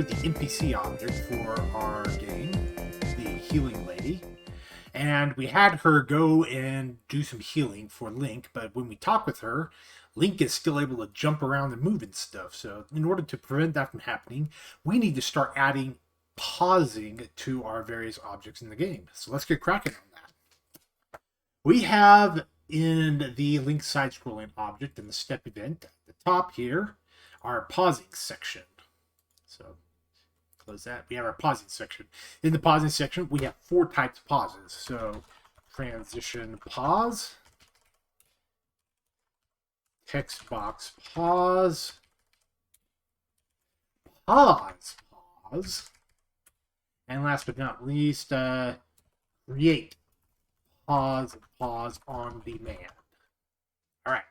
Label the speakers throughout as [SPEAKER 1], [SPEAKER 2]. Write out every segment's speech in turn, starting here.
[SPEAKER 1] here the NPC object for our game, the healing lady. And we had her go and do some healing for Link, but when we talk with her, Link is still able to jump around and move and stuff. So in order to prevent that from happening, we need to start adding pausing to our various objects in the game. So let's get cracking on that. We have in the Link side-scrolling object in the step event at the top here, our pausing section. So close that. We have our pausing section. In the pausing section, we have 4 types of pauses. So transition pause, text box pause, pause, and last but not least, create pause on demand. All right.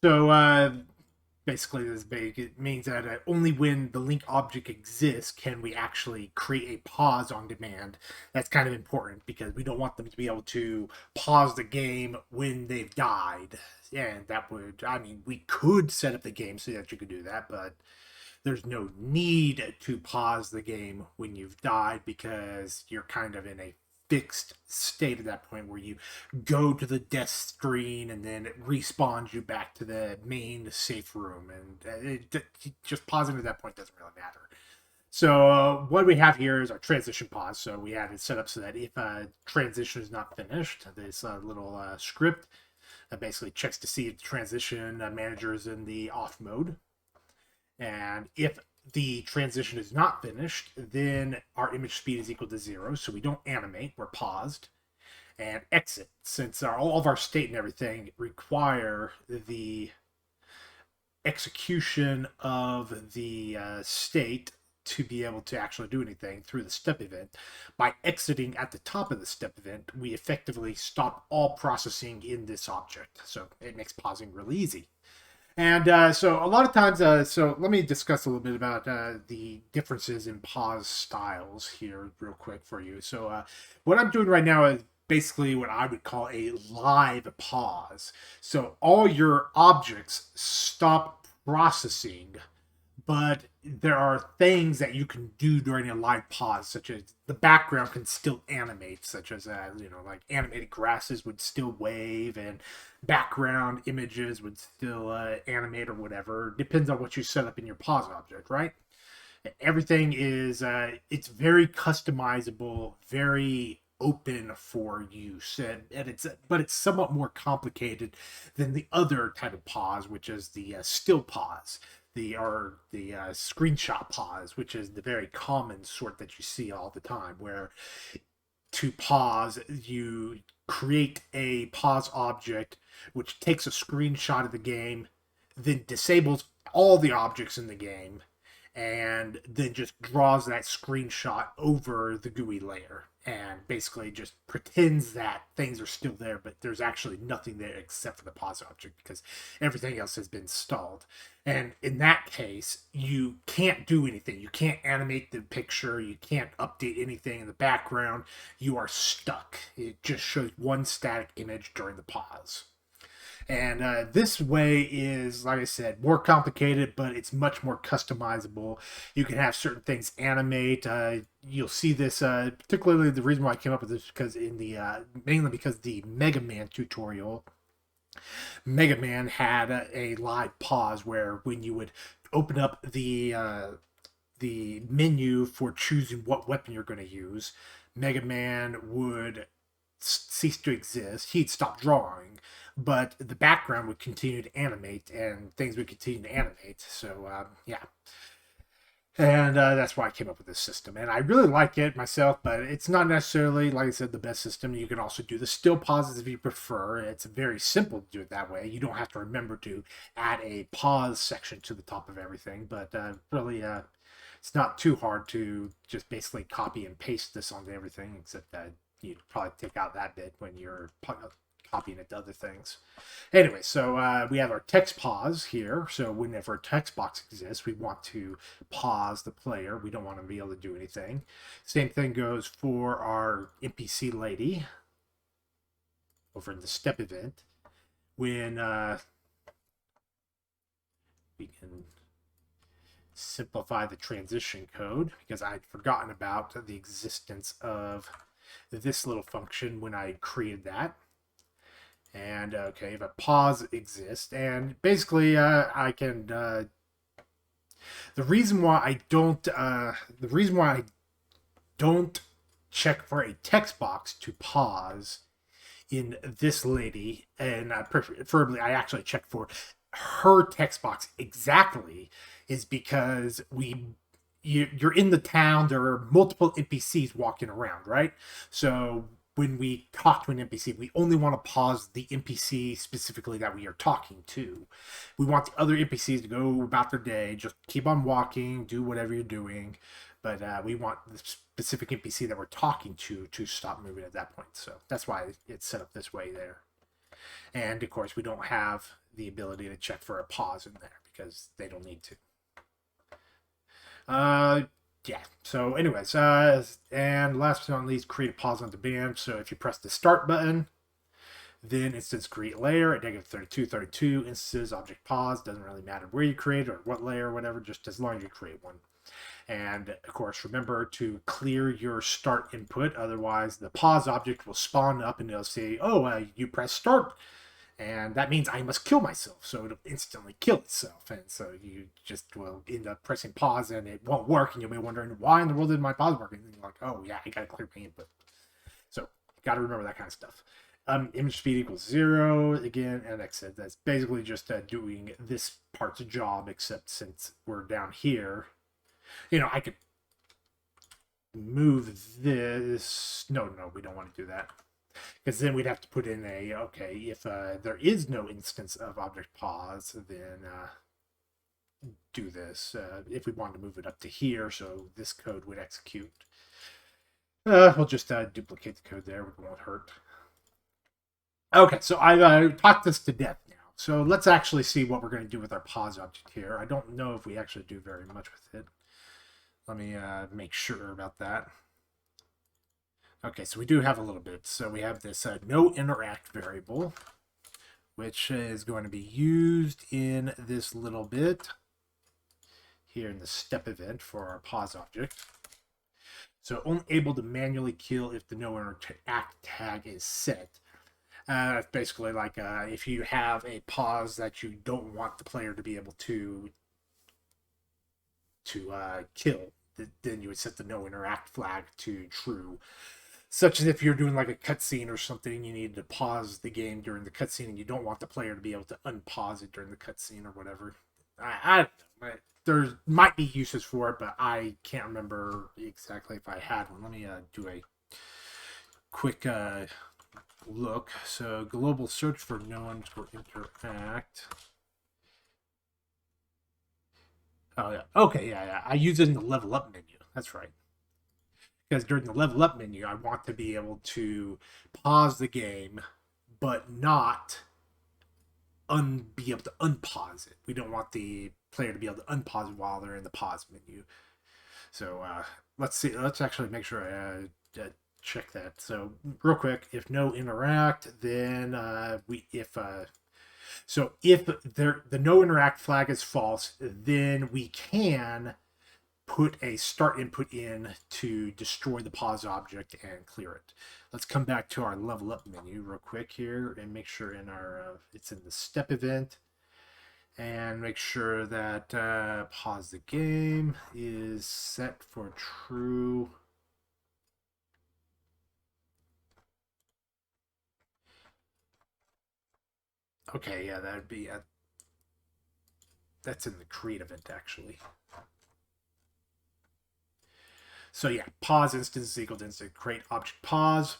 [SPEAKER 1] So basically, this big it means that only when the Link object exists can we actually create a pause on demand. That's kind of important because we don't want them to be able to pause the game when they've died. And that would, I mean, we could set up the game so that you could do that, but there's no need to pause the game when you've died because you're kind of in a fixed state at that point where you go to the death screen and then it respawns you back to the main safe room, and just pausing at that point doesn't really matter. So what we have here is our transition pause. So we have it set up so that if a transition is not finished, this little script basically checks to see if the transition manager is in the off mode. And if the transition is not finished, then our image speed is equal to 0. So we don't animate, we're paused. And exit, since all of our state and everything require the execution of the state to be able to actually do anything through the step event. By exiting at the top of the step event, we effectively stop all processing in this object. So it makes pausing really easy. And so a lot of times, so let me discuss a little bit about the differences in pause styles here real quick for you. So what I'm doing right now is basically what I would call a live pause. So all your objects stop processing, but there are things that you can do during a live pause, such as the background can still animate, such as like animated grasses would still wave, and background images would still animate or whatever. Depends on what you set up in your pause object, right? Everything is it's very customizable, very open for use, and it's somewhat more complicated than the other type of pause, which is the still pause, the screenshot pause, which is the very common sort that you see all the time, where to pause you create a pause object which takes a screenshot of the game, then disables all the objects in the game, and then just draws that screenshot over the GUI layer and basically just pretends that things are still there, but there's actually nothing there except for the pause object because everything else has been stalled. And in that case, you can't do anything. You can't animate the picture. You can't update anything in the background. You are stuck. It just shows one static image during the pause. And this way is, like I said, more complicated, but it's much more customizable. You can have certain things animate. You'll see this, particularly the reason why I came up with this, because in the mainly because the Mega Man tutorial, Mega Man had a live pause where when you would open up the menu for choosing what weapon you're going to use, Mega Man would cease to exist. He'd stop drawing, but the background would continue to animate and things would continue to animate. So yeah, and that's why I came up with this system, and I really like it myself, but it's not necessarily, like I said, the best system. You can also do the still pauses if you prefer. It's very simple to do it that way. You don't have to remember to add a pause section to the top of everything, but really it's not too hard to just basically copy and paste this onto everything, except that you'd probably take out that bit when you're copying it to other things. Anyway, so we have our text pause here. So whenever a text box exists, we want to pause the player. We don't want to be able to do anything. Same thing goes for our NPC lady over in the step event. When we can simplify the transition code because I'd forgotten about the existence of this little function when I created that. And okay, if a pause exists, and basically I can. The reason why I don't check for a text box to pause in this lady, and preferably I actually check for her text box exactly, is because you're in the town. There are multiple NPCs walking around, right? So when we talk to an NPC, we only want to pause the NPC specifically that we are talking to. We want the other NPCs to go about their day, just keep on walking, do whatever you're doing. But we want the specific NPC that we're talking to stop moving at that point. So that's why it's set up this way there. And of course, we don't have the ability to check for a pause in there because they don't need to. Yeah. So, anyways, and last but not least, create a pause on demand. So if you press the start button, then instance create layer at negative 32, 32 instances, object pause. Doesn't really matter where you create or what layer or whatever, just as long as you create one. And of course, remember to clear your start input. Otherwise, the pause object will spawn up and it'll say, oh, you press start. And that means I must kill myself. So it'll instantly kill itself. And so you just will end up pressing pause and it won't work. And you'll be wondering, why in the world did my pause work? And you're like, oh, yeah, I got to clear my input. So you got to remember that kind of stuff. Image speed equals 0 again. And like I said, that's basically just doing this part's job, except since we're down here, I could move this. No, we don't want to do that. Because then we'd have to put in okay, if there is no instance of object pause, then do this. If we wanted to move it up to here, so this code would execute. We'll just duplicate the code there. It won't hurt. Okay, so I've taught this to death now. So let's actually see what we're going to do with our pause object here. I don't know if we actually do very much with it. Let me make sure about that. Okay, so we do have a little bit. So we have this no interact variable, which is going to be used in this little bit here in the step event for our pause object. So only able to manually kill if the no interact tag is set. Basically like if you have a pause that you don't want the player to be able to kill, then you would set the no interact flag to true. Such as if you're doing like a cutscene or something, you need to pause the game during the cutscene, and you don't want the player to be able to unpause it during the cutscene or whatever. I don't know. There might be uses for it, but I can't remember exactly if I had one. Let me do a quick look. So global search for no underscore interact. Oh yeah. Okay, yeah. I use it in the level up menu. That's right. Because during the level up menu, I want to be able to pause the game, but not be able to unpause it. We don't want the player to be able to unpause it while they're in the pause menu. So let's see. Let's actually make sure I check that. So real quick, if no interact, then if the no interact flag is false, then we can put a start input in to destroy the pause object and clear it. Let's come back to our level up menu real quick here and make sure in our it's in the step event, and make sure that pause the game is set for true. Okay, yeah, that'd be that's in the create event actually. So yeah, pause instance is equal to instant create object pause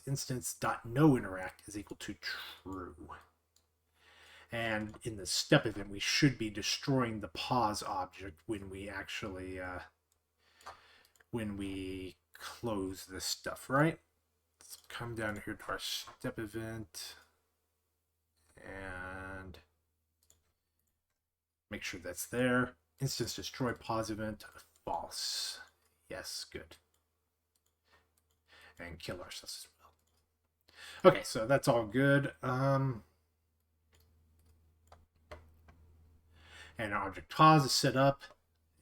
[SPEAKER 1] instance dot no interact is equal to true. And in the step event, we should be destroying the pause object when we actually when we close this stuff, right? Let's come down here to our step event and make sure that's there. Instance destroy pause event false. Yes, good. And kill ourselves as well. Okay, so that's all good. And our object pause is set up.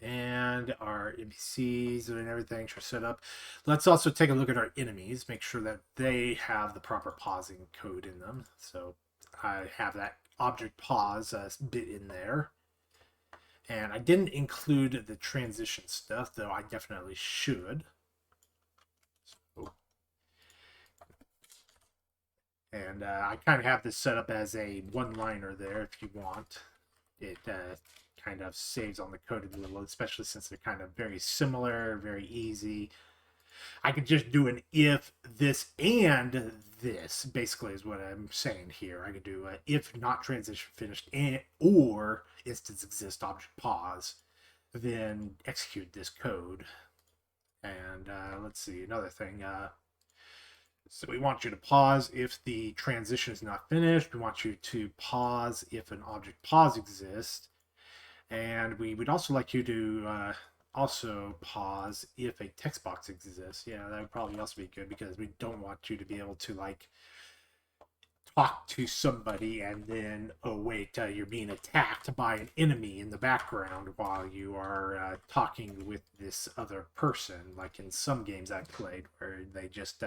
[SPEAKER 1] And our NPCs and everything are set up. Let's also take a look at our enemies, make sure that they have the proper pausing code in them. So I have that object pause bit in there. And I didn't include the transition stuff, though I definitely should. So, and I kind of have this set up as a one-liner there if you want. It kind of saves on the code a little, especially since they're kind of very similar, very easy. I could just do an if this and this, basically is what I'm saying here. I could do a if not transition finished and or instance exist object pause, then execute this code. And let's see, another thing. So we want you to pause if the transition is not finished. We want you to pause if an object pause exists. And we would also like you to also pause if a text box exists. Yeah, that would probably also be good because we don't want you to be able to like talk to somebody and then, oh wait, you're being attacked by an enemy in the background while you are talking with this other person. Like in some games I've played where they just,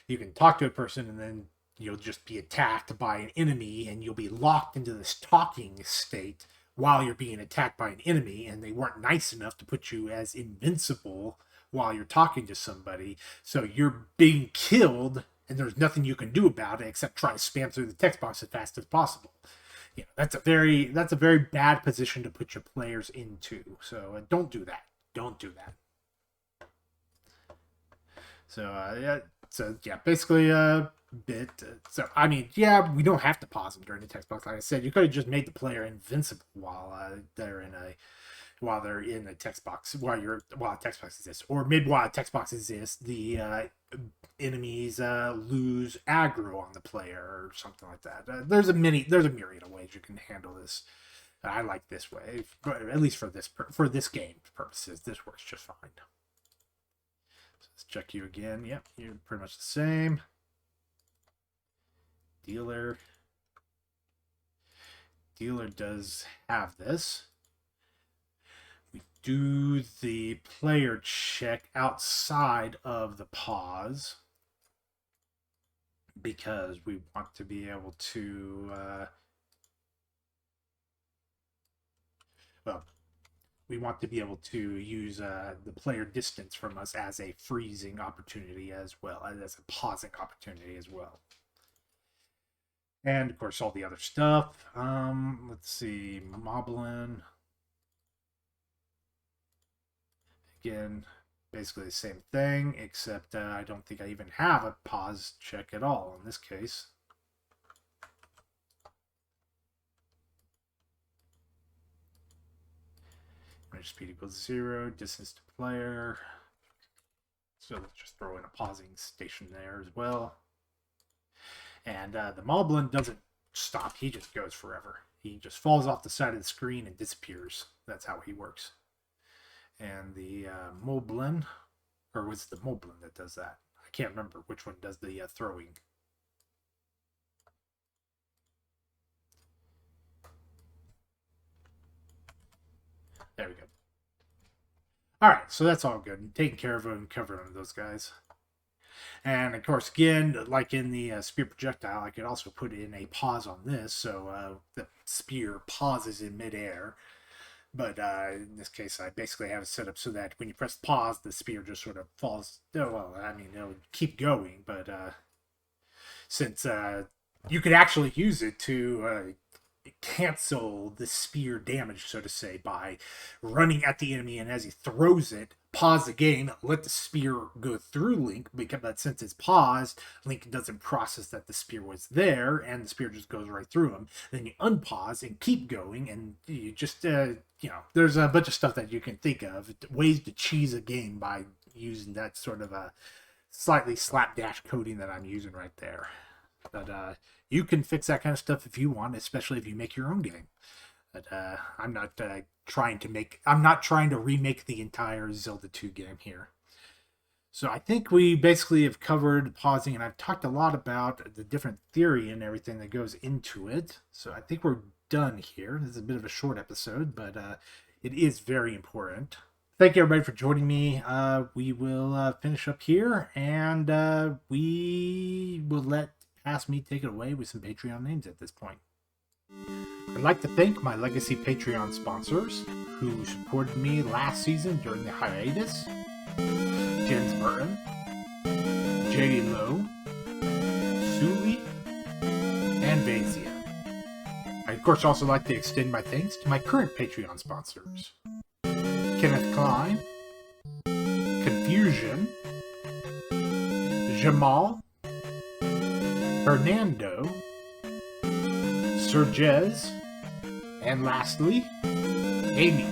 [SPEAKER 1] you can talk to a person and then you'll just be attacked by an enemy and you'll be locked into this talking state while you're being attacked by an enemy, and they weren't nice enough to put you as invincible while you're talking to somebody. So you're being killed and there's nothing you can do about it except try to spam through the text box as fast as possible. You know, that's a very bad position to put your players into. So don't do that. Don't do that. So yeah, basically bit. So I mean, yeah, we don't have to pause them during the text box. Like I said, you could have just made the player invincible while they're in a text box while a text box exists, or maybe while a text box exists, the enemies lose aggro on the player or something like that. There's a myriad of ways you can handle this. I like this way, but at least for this game purposes, this works just fine. So let's check you again. Yep, you're pretty much the same. Dealer does have this. We do the player check outside of the pause because we want to be able to we want to be able to use the player distance from us as a freezing opportunity as well, as a pausing opportunity as well. And of course, all the other stuff. Let's see, Moblin. Again, basically the same thing, except I don't think I even have a pause check at all in this case. Speed equals 0, distance to player. So let's just throw in a pausing station there as well. And the Moblin doesn't stop. He just goes forever. He just falls off the side of the screen and disappears. That's how he works. And the Moblin, or was it the Moblin that does that? I can't remember which one does the throwing. There we go. All right, so that's all good. Taking care of them, covering those guys. And of course, again, like in the spear projectile, I could also put in a pause on this, so the spear pauses in midair. But in this case, I basically have it set up so that when you press pause, the spear just sort of falls. Oh, well, I mean, it'll keep going, but since you could actually use it to cancel the spear damage, so to say, by running at the enemy, and as he throws it, pause the game, let the spear go through Link, but since it's paused, Link doesn't process that the spear was there, and the spear just goes right through him. Then you unpause and keep going, and you just, there's a bunch of stuff that you can think of, ways to cheese a game by using that sort of a slightly slapdash coding that I'm using right there. But you can fix that kind of stuff if you want, especially if you make your own game. But I'm not trying to remake the entire Zelda 2 game here. So I think we basically have covered pausing, and I've talked a lot about the different theory and everything that goes into it. So I think we're done here. This is a bit of a short episode, but It is very important. Thank you, everybody, for joining me. We will finish up here, and we will let Past Me take it away with some Patreon names at this point. I'd like to thank my Legacy Patreon sponsors who supported me last season during the hiatus. Jens Burton, JD Lowe, Suli, and Vazia. I'd of course also like to extend my thanks to my current Patreon sponsors. Kenneth Klein, Confusion, Jamal, Fernando, Sergez, and lastly, Amy.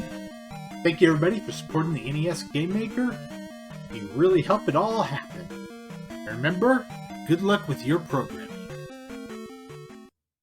[SPEAKER 1] Thank you everybody for supporting the NES Game Maker. You really help it all happen. And remember, good luck with your program.